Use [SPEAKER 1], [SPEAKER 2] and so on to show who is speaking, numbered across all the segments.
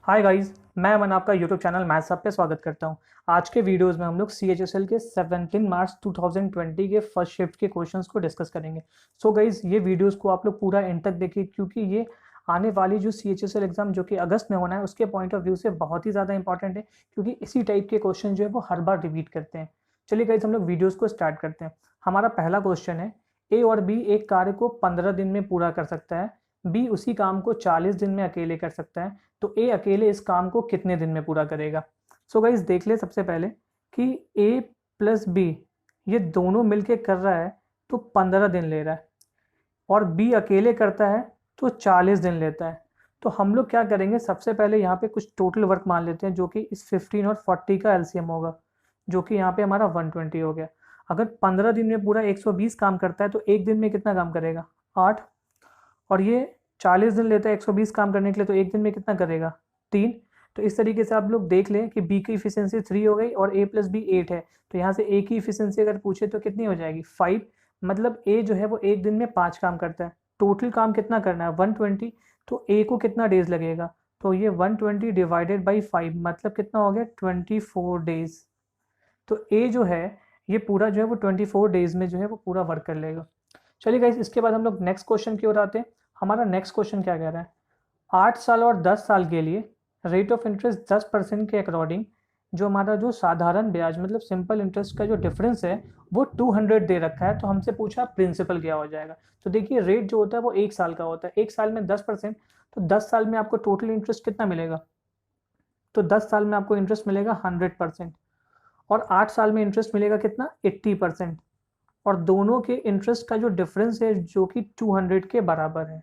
[SPEAKER 1] Hi guys, मैं अमन आपका YouTube channel maths hub पे स्वागत करता हूं। आज के वीडियोस में हम लोग CHSL के 17 मार्च 2020 के फर्स्ट शिफ्ट के क्वेश्चंस को डिस्कस करेंगे। सो गाइस, ये वीडियोस को आप लोग पूरा एंड तक देखिए, क्योंकि ये आने वाली जो CHSL एग्जाम जो कि अगस्त में होना है उसके पॉइंट ऑफ व्यू से बहुत ही ज़्यादा इंपॉर्टेंट है, क्योंकि इसी टाइप के क्वेश्चन जो है वो हर बार रिपीट करते हैं। चलिए गाइस, हम लोग वीडियोज़ को स्टार्ट करते हैं। हमारा पहला क्वेश्चन है, ए और बी एक कार्य को 15 दिन में पूरा कर सकता है, बी उसी काम को 40 दिन में अकेले कर सकता है, तो ए अकेले इस काम को कितने दिन में पूरा करेगा। सो गाइस, देख ले सबसे पहले कि ए प्लस बी ये दोनों मिलके कर रहा है तो 15 दिन ले रहा है, और बी अकेले करता है तो 40 दिन लेता है। तो हम लोग क्या करेंगे, सबसे पहले यहाँ पे कुछ टोटल वर्क मान लेते हैं जो कि इस 15 और 40 का एलसीएम होगा, जो कि यहाँ पे हमारा 120 हो गया। अगर 15 दिन में पूरा 120 काम करता है तो एक दिन में कितना काम करेगा, 8। और ये 40 दिन लेता है 120 काम करने के लिए, तो एक दिन में कितना करेगा, 3। तो इस तरीके से आप लोग देख लें कि बी की इफिशियंसी 3 हो गई और ए प्लस बी 8 है, तो यहाँ से ए की इफिशियंसी अगर पूछे तो कितनी हो जाएगी, 5। मतलब ए जो है वो एक दिन में 5 काम करता है। टोटल काम कितना करना है, 120। तो ए को कितना डेज लगेगा, तो ये 120 डिवाइडेड बाई 5 मतलब कितना हो गया, 24 डेज। तो ए जो है ये पूरा जो है वो 24 डेज में जो है वो पूरा वर्क कर लेगा। चलिए गाइस, इसके बाद हम लोग नेक्स्ट क्वेश्चन की ओर आते हैं। हमारा नेक्स्ट क्वेश्चन क्या कह रहा है, 8 साल और 10 साल के लिए रेट ऑफ इंटरेस्ट 10% के अकॉर्डिंग जो हमारा जो साधारण ब्याज मतलब सिंपल इंटरेस्ट का जो डिफरेंस है वो 200 दे रखा है। तो हमसे पूछा प्रिंसिपल क्या हो जाएगा। तो देखिए, रेट जो होता है वो एक साल का होता है, एक साल में 10%, तो 10 साल में आपको टोटल इंटरेस्ट कितना मिलेगा, तो 10 साल में आपको इंटरेस्ट मिलेगा 100%, और 8 साल में इंटरेस्ट मिलेगा कितना, 80%। और दोनों के इंटरेस्ट का जो डिफरेंस है जो कि 200 के बराबर है।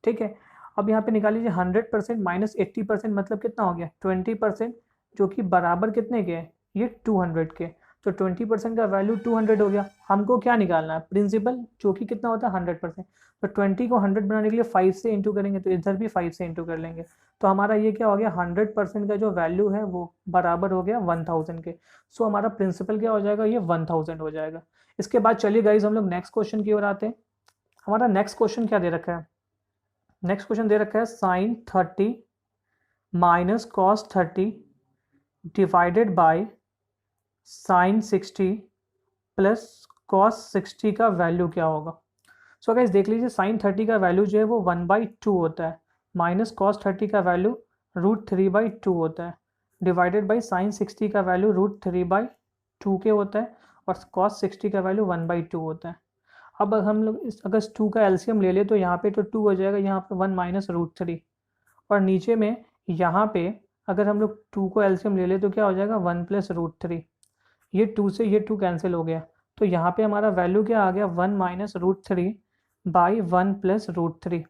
[SPEAKER 1] ठीक है, अब यहाँ पे निकाल लीजिए 100% माइनस 80% मतलब कितना हो गया, 20%, जो कि बराबर कितने के हैं, ये 200 के। तो 20% का वैल्यू 200 हो गया। हमको क्या निकालना है, प्रिंसिपल, जो कि कितना होता है 100%। तो 20 को 100 बनाने के लिए 5 से इंटू करेंगे, तो इधर भी 5 से इंटू कर लेंगे। तो हमारा ये क्या हो गया, 100% का जो वैल्यू है वो बराबर हो गया 1000 के। सो हमारा प्रिंसिपल क्या हो जाएगा, ये 1000 हो जाएगा। इसके बाद चलिए गाइज हम लोग नेक्स्ट क्वेश्चन की ओर आते हैं। हमारा नेक्स्ट क्वेश्चन क्या दे रखा है, नेक्स्ट क्वेश्चन दे रखा है sine 30 minus cos 30 divided by sine 60 plus cos 60 का वैल्यू क्या होगा। सो गाइज देख लीजिए, साइन 30 का वैल्यू जो है वो 1/2 होता है, माइनस कॉस 30 का वैल्यू √3/2 होता है, डिवाइडेड बाई साइन 60 का वैल्यू √3/2 के होता है, और कॉस 60 का वैल्यू 1/2 होता है। अब हम लोग इस अगर 2 का एलसीएम ले ले तो यहाँ पे तो 2 हो जाएगा, यहाँ पे 1 माइनस √3, और नीचे में यहाँ पे अगर हम लोग 2 को एलसीएम ले ले तो क्या हो जाएगा, 1 प्लस √3। ये 2 से ये 2 कैंसिल हो गया, तो यहाँ पे हमारा वैल्यू क्या आ गया, 1 माइनस √3 बाई 1 प्लस √3।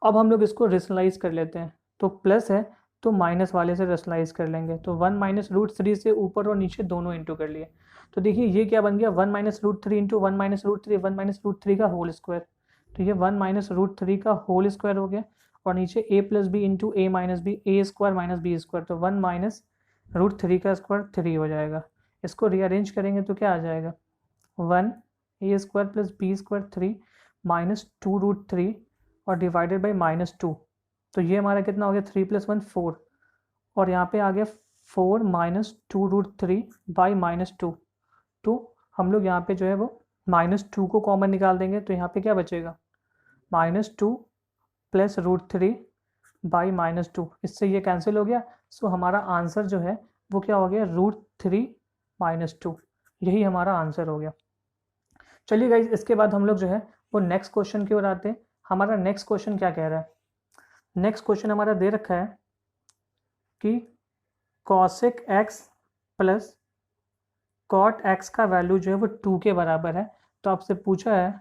[SPEAKER 1] अब हम लोग इसको रेशनलाइज कर लेते हैं, तो प्लस है तो माइनस वाले से रेशनलाइज कर लेंगे, तो 1 माइनस √3 से ऊपर और नीचे दोनों इंटू कर लिए। तो देखिए ये क्या बन गया, 1 माइनस √3 इंटू 1 माइनस √3, 1 माइनस √3 का होल स्क्वायर। तो ये 1 माइनस √3 का होल स्क्वायर हो गया, और नीचे ए प्लस बी इंटू ए माइनस बी, ए स्क्वायर माइनस बी स्क्वायर, तो 1 माइनस √3 का स्क्वायर 3 हो जाएगा। इसको रीअरेंज करेंगे तो क्या आ जाएगा, 1 a square plus b square 3 minus 2√3 और डिवाइडेड बाई -2। तो ये हमारा कितना हो गया, 3 + 1 4, और यहाँ पे आ गया 4 माइनस 2√3 बाई -2। तो हम लोग यहाँ पे जो है वो -2 को कॉमन निकाल देंगे, तो यहाँ पे क्या बचेगा, -2 प्लस √3 बाई -2, इससे ये कैंसिल हो गया। सो हमारा आंसर जो है वो क्या हो गया, √3 -2, यही हमारा आंसर हो गया। चलिए गाइज, इसके बाद हम लोग जो है वो नेक्स्ट क्वेश्चन की ओर आते हैं। हमारा नेक्स्ट क्वेश्चन क्या कह रहा है, नेक्स्ट क्वेश्चन हमारा दे रखा है कि cosec x plus cot x का वैल्यू जो है वो 2 के बराबर है। तो आपसे पूछा है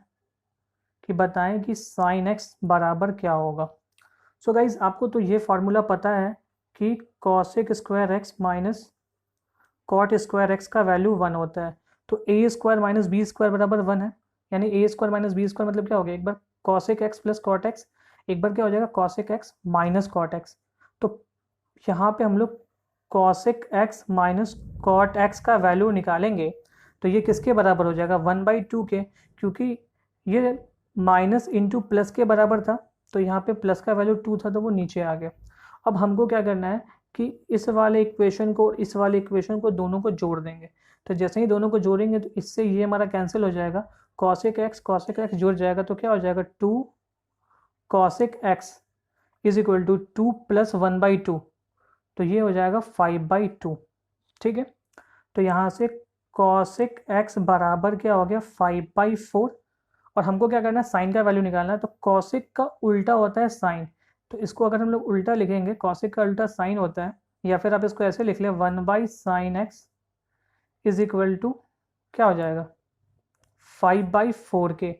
[SPEAKER 1] कि बताएं कि साइन एक्स बराबर क्या होगा। सो गाइज, आपको तो ये फार्मूला पता है कि cosec square x minus cot square x का वैल्यू 1 होता है। तो a square minus b square बराबर 1 है, यानी a square minus b square मतलब क्या हो गया, एक बार cosec x plus cot x, एक बार क्या हो जाएगा cosec x minus cot x. तो यहाँ पे हम लोग cosec x minus cot x का वैल्यू निकालेंगे, तो ये किसके बराबर हो जाएगा, 1/2 के, क्योंकि ये माइनस इंटू प्लस के बराबर था, तो यहाँ पे प्लस का वैल्यू 2 था तो वो नीचे आ गया। अब हमको क्या करना है कि इस वाले इक्वेशन को और इस वाले इक्वेशन को दोनों को जोड़ देंगे। तो जैसे ही दोनों को जोड़ेंगे तो इससे ये हमारा कैंसिल हो जाएगा, कॉसेक एक्स जुड़ जाएगा, तो क्या हो जाएगा 2 cosec x is equal to 2 + 1/2, तो ये हो जाएगा 5/2। ठीक है, तो यहाँ से कॉसेक एक्स बराबर क्या हो गया 5/4, और हमको क्या करना है साइन का वैल्यू निकालना है। तो कॉसेक का उल्टा होता है साइन, तो इसको अगर हम लोग उल्टा लिखेंगे, कॉसेक का उल्टा साइन होता है, या फिर आप इसको ऐसे लिख लें 1/sin x is equal to क्या हो जाएगा 5/4 के।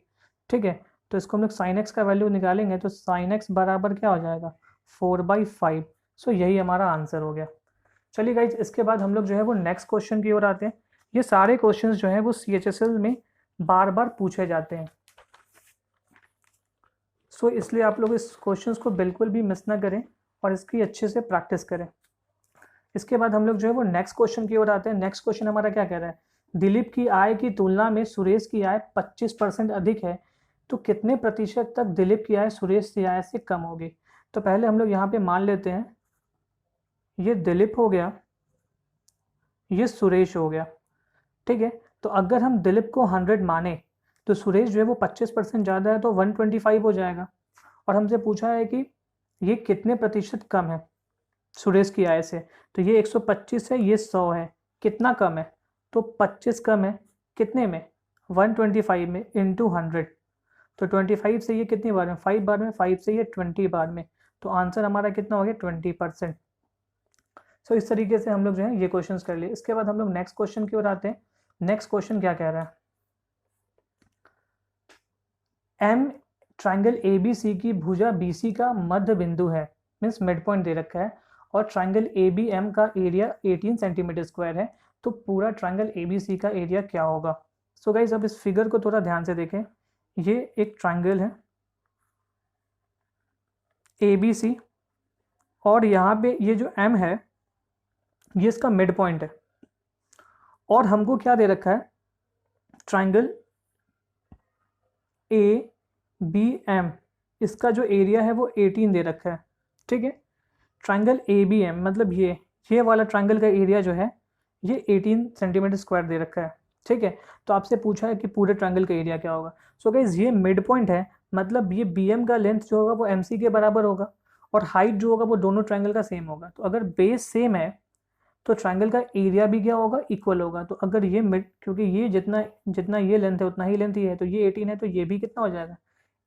[SPEAKER 1] ठीक है, तो इसको हम लोग sin x का वैल्यू निकालेंगे, तो sin x बराबर क्या हो जाएगा 4/5। सो यही हमारा आंसर हो गया। चलिए गाइज, इसके बाद हम लोग जो है वो नेक्स्ट क्वेश्चन की ओर आते हैं। ये सारे क्वेश्चंस जो हैं वो CHSL में बार बार पूछे जाते हैं, सो इसलिए आप लोग इस क्वेश्चंस को बिल्कुल भी मिस ना करें और इसकी अच्छे से प्रैक्टिस करें। इसके बाद हम लोग जो है वो नेक्स्ट क्वेश्चन की ओर आते हैं। नेक्स्ट क्वेश्चन हमारा क्या कह रहा है, दिलीप की आय की तुलना में सुरेश की आय 25% अधिक है, तो कितने प्रतिशत तक दिलीप की आय सुरेश की आय से कम होगी। तो पहले हम लोग यहाँ पे मान लेते हैं ये दिलीप हो गया, ये सुरेश हो गया। ठीक है, तो अगर हम दिलीप को 100 माने तो सुरेश जो है वो 25% ज़्यादा है, तो 125 हो जाएगा। और हमसे पूछा है कि ये कितने प्रतिशत कम है सुरेश की आय से, तो ये 125 है, ये 100 है, कितना कम है, तो 25 कम है कितने में 125 में इंटू 100, तो 25 से ये कितनी बार में 5 बार में, 5 से ये 20 बार में, तो आंसर हमारा कितना हो गया 20%। सो इस तरीके से हम लोग जो है ये क्वेश्चंस कर लिए। इसके बाद हम लोग नेक्स्ट क्वेश्चन की ओर आते हैं। नेक्स्ट क्वेश्चन क्या कह रहा है, एम ट्राइंगल ABC की भुजा BC का मध्य बिंदु है, मीन्स मिड पॉइंट दे रखा है, और ट्राइंगल ABM का एरिया 18 सेंटीमीटर स्क्वायर है, तो पूरा ट्राइंगल ABC का एरिया क्या होगा। सो गाइज, अब इस फिगर को थोड़ा ध्यान से देखें। ये एक ट्राइंगल है ABC, और यहाँ पे ये जो M है ये इसका मिड पॉइंट है, और हमको क्या दे रखा है ट्राइंगल ABM, इसका जो एरिया है वो 18 दे रखा है। ठीक है, ट्राइंगल ABM मतलब ये वाला ट्राइंगल का एरिया जो है ये 18 सेंटीमीटर स्क्वायर दे रखा है। ठीक है, तो आपसे पूछा है कि पूरे ट्राइंगल का एरिया क्या होगा। सो गाइस, ये मिड पॉइंट है, मतलब ये BM का लेंथ जो होगा वो MC के बराबर होगा, और हाइट जो होगा वो दोनों ट्राइंगल का सेम होगा। तो अगर बेस सेम है तो ट्राइंगल का एरिया भी क्या होगा इक्वल होगा। तो अगर ये मिड, क्योंकि ये जितना जितना ये लेंथ है उतना ही लेंथ ये है, तो ये 18 है, तो ये भी कितना हो जाएगा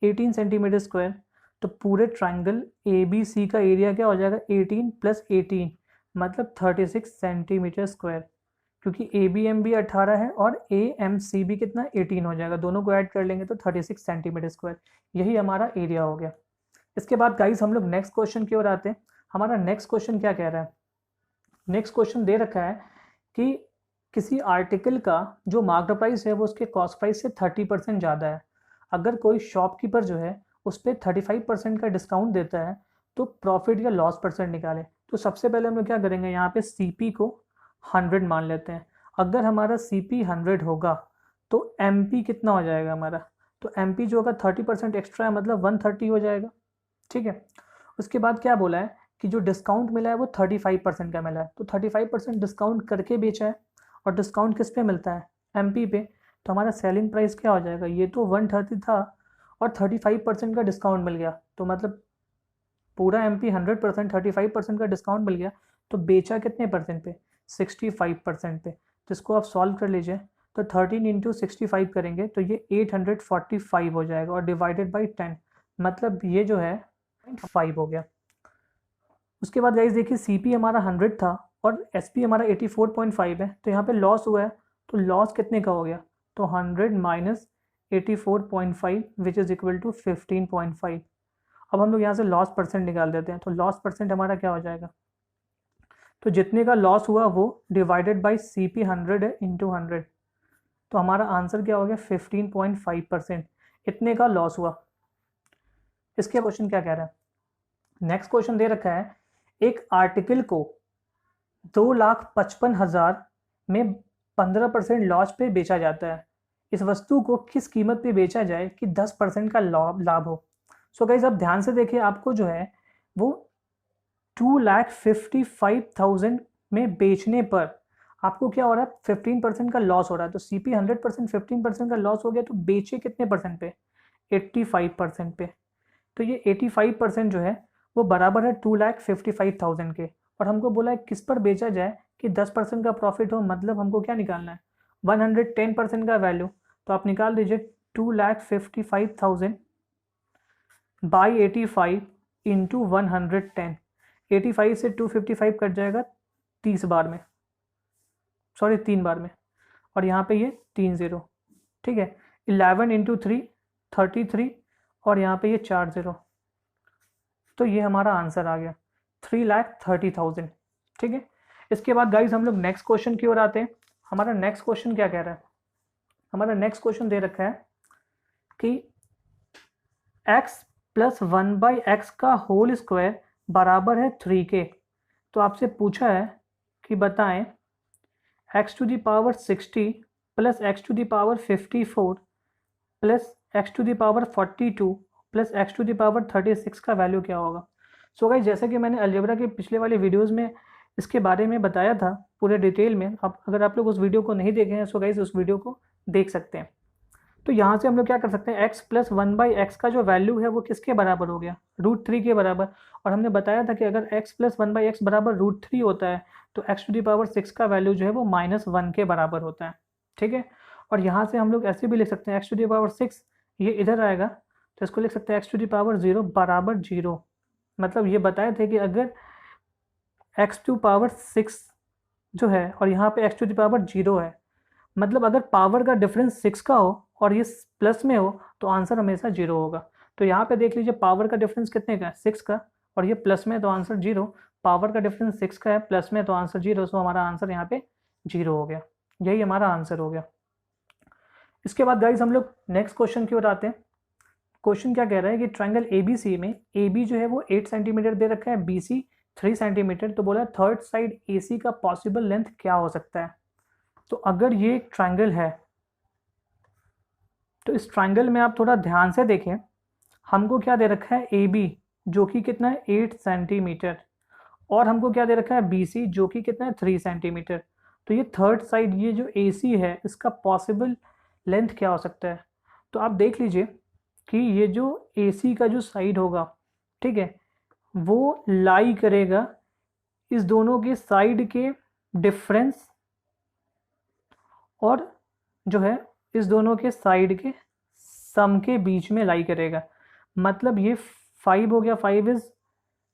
[SPEAKER 1] 18 सेंटीमीटर स्क्वायर। तो पूरे ट्राइंगल ABC का एरिया क्या हो जाएगा 18 + 18 मतलब 36 सेंटीमीटर स्क्वायर, क्योंकि ABM भी 18 है और AMC भी कितना 18 हो जाएगा, दोनों को ऐड कर लेंगे तो 36 सेंटीमीटर स्क्वायर, यही हमारा एरिया हो गया। इसके बाद गाइस हम लोग नेक्स्ट क्वेश्चन की ओर आते हैं। हमारा नेक्स्ट क्वेश्चन क्या कह रहा है, नेक्स्ट क्वेश्चन दे रखा है कि किसी आर्टिकल का जो मार्केट प्राइस है वो उसके कॉस्ट प्राइस से 30% ज़्यादा है। अगर कोई शॉपकीपर जो है उस पर 35% का डिस्काउंट देता है तो प्रॉफिट या लॉस परसेंट निकाले। तो सबसे पहले हम लोग क्या करेंगे, यहाँ पे CP को 100 मान लेते हैं। अगर हमारा CP 100 होगा तो MP कितना हो जाएगा हमारा, तो MP जो होगा 30% एक्स्ट्रा है, मतलब 130 हो जाएगा। ठीक है, उसके बाद क्या बोला है कि जो डिस्काउंट मिला है वो 35% का मिला है, तो 35% डिस्काउंट करके बेचा है, और डिस्काउंट किस पे मिलता है MP पे, तो हमारा सेलिंग प्राइस क्या हो जाएगा, ये तो 130 था और 35% का डिस्काउंट मिल गया, तो मतलब पूरा MP 100%, 35% का डिस्काउंट मिल गया, तो बेचा कितने परसेंट पे 65% पे। जिसको आप सॉल्व कर लीजिए, तो 13 × 65 करेंगे तो ये 845 हो जाएगा, और डिवाइडेड बाई 10 मतलब ये जो है 5 हो गया। उसके बाद गाइस देखिए CP हमारा 100 था और SP हमारा 84.5 है, तो यहाँ पे लॉस हुआ है, तो लॉस कितने का हो गया, तो 100 - 84.5 विच इज़ इक्वल टू 15.5। अब हम लोग यहाँ से लॉस परसेंट निकाल देते हैं, तो लॉस परसेंट हमारा क्या हो जाएगा, तो जितने का लॉस हुआ वो डिवाइडेड बाई CP 100 है इंटू 100, तो हमारा आंसर क्या हो गया 15.5%, इतने का लॉस हुआ। इसके क्वेश्चन क्या कह रहा है, नेक्स्ट क्वेश्चन दे रखा है एक आर्टिकल को 2,55,000 में 15% लॉस पे बेचा जाता है, इस वस्तु को किस कीमत पे बेचा जाए कि 10% का लाभ हो। सो गाइस अब ध्यान से देखिए, आपको जो है वो 2,55,000 में बेचने पर आपको क्या हो रहा है, 15% का लॉस हो रहा है। तो CP 100%, 15% का लॉस हो गया, तो बेचे कितने परसेंट पे, 85% पे। तो ये 85% जो है वो बराबर है 2,55,000 के। और हमको बोला है किस पर बेचा जाए कि 10% का प्रॉफिट हो, मतलब हमको क्या निकालना है, 110% का वैल्यू। तो आप निकाल दीजिए 2,55,000 बाई 85 इंटू 110। 85 से 255 कट जाएगा 30 बार में, सॉरी 3 बार में, और यहाँ पे ये 3 0, ठीक है। 11 इंटू 3 33, और यहाँ पे ये 4 0। तो ये हमारा आंसर आ गया 3,30,000, ठीक है। इसके बाद गाइज हम लोग नेक्स्ट क्वेश्चन की ओर आते हैं। हमारा नेक्स्ट क्वेश्चन क्या कह रहा है, हमारा नेक्स्ट क्वेश्चन दे रखा है कि x प्लस 1/x का होल स्क्वायर बराबर है 3 के। तो आपसे पूछा है कि बताएं x to the power 60 plus x to the power 54 plus x to the power 42 plus x to the power 36 का वैल्यू क्या होगा। सो गाइस, जैसे कि मैंने अलजेब्रा के पिछले वाले वीडियोस में इसके बारे में बताया था पूरे डिटेल में, अगर आप लोग उस वीडियो को नहीं देखे हैं सो गाइस उस वीडियो को देख सकते हैं। तो यहाँ से हम लोग क्या कर सकते हैं, x प्लस 1/x का जो वैल्यू है वो किसके बराबर हो गया, √3 के बराबर। और हमने बताया था कि अगर x प्लस 1/x बराबर √3 होता है तो x टू द पावर 6 का वैल्यू जो है वो -1 के बराबर होता है, ठीक है। और यहाँ से हम लोग ऐसे भी लिख सकते हैं x टू द पावर 6, ये इधर आएगा तो इसको लिख सकते हैं x टू द पावर 0 बराबर 0। मतलब ये बताए थे कि अगर x टू पावर 6 जो है और यहाँ पे x टू द पावर 0 है, मतलब अगर पावर का डिफरेंस 6 का हो और ये प्लस में हो तो आंसर हमेशा 0 होगा। तो यहाँ पे देख लीजिए पावर का डिफरेंस कितने का है, 6 का, और ये प्लस में तो आंसर 0। पावर का डिफरेंस 6 का है, प्लस में तो आंसर 0, सो हमारा आंसर यहाँ पे 0 हो गया। यही हमारा आंसर हो गया। इसके बाद गाइज हम लोग नेक्स्ट क्वेश्चन की ओर आते हैं। क्वेश्चन क्या कह रहा है कि ट्रायंगल ABC में AB जो है वो 8 सेंटीमीटर दे रखा है, BC 3 सेंटीमीटर। तो बोला थर्ड साइड AC का पॉसिबल लेंथ क्या हो सकता है। तो अगर ये एक ट्रायंगल है तो इस ट्रायंगल में आप थोड़ा ध्यान से देखें, हमको क्या दे रखा है AB जो कि कितना है 8 सेंटीमीटर, और हमको क्या दे रखा है BC जो कि कितना है 3 सेंटीमीटर। तो ये थर्ड साइड ये जो AC है इसका पॉसिबल लेंथ क्या हो सकता है। तो आप देख लीजिए कि ये जो AC का जो साइड होगा, ठीक है, वो लाई करेगा इस दोनों के साइड के डिफरेंस और जो है इस दोनों के साइड के सम के बीच में लाई करेगा। मतलब ये 5 हो गया, 5 is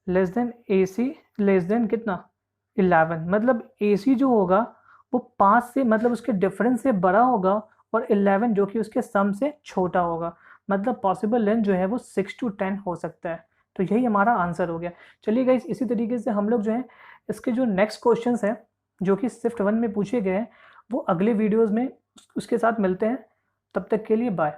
[SPEAKER 1] less than AC less than कितना 11। मतलब AC जो होगा वो 5 से मतलब उसके डिफरेंस से बड़ा होगा और 11 जो कि उसके सम से छोटा होगा। मतलब पॉसिबल लेंथ जो है वो 6 to 10 हो सकता है। तो यही हमारा आंसर हो गया। चलिए गाइस, इसी तरीके से हम लोग जो है इसके जो नेक्स्ट क्वेश्चंस हैं जो कि शिफ्ट 1 में पूछे गए हैं वो अगले वीडियोस में उसके साथ मिलते हैं। तब तक के लिए बाय।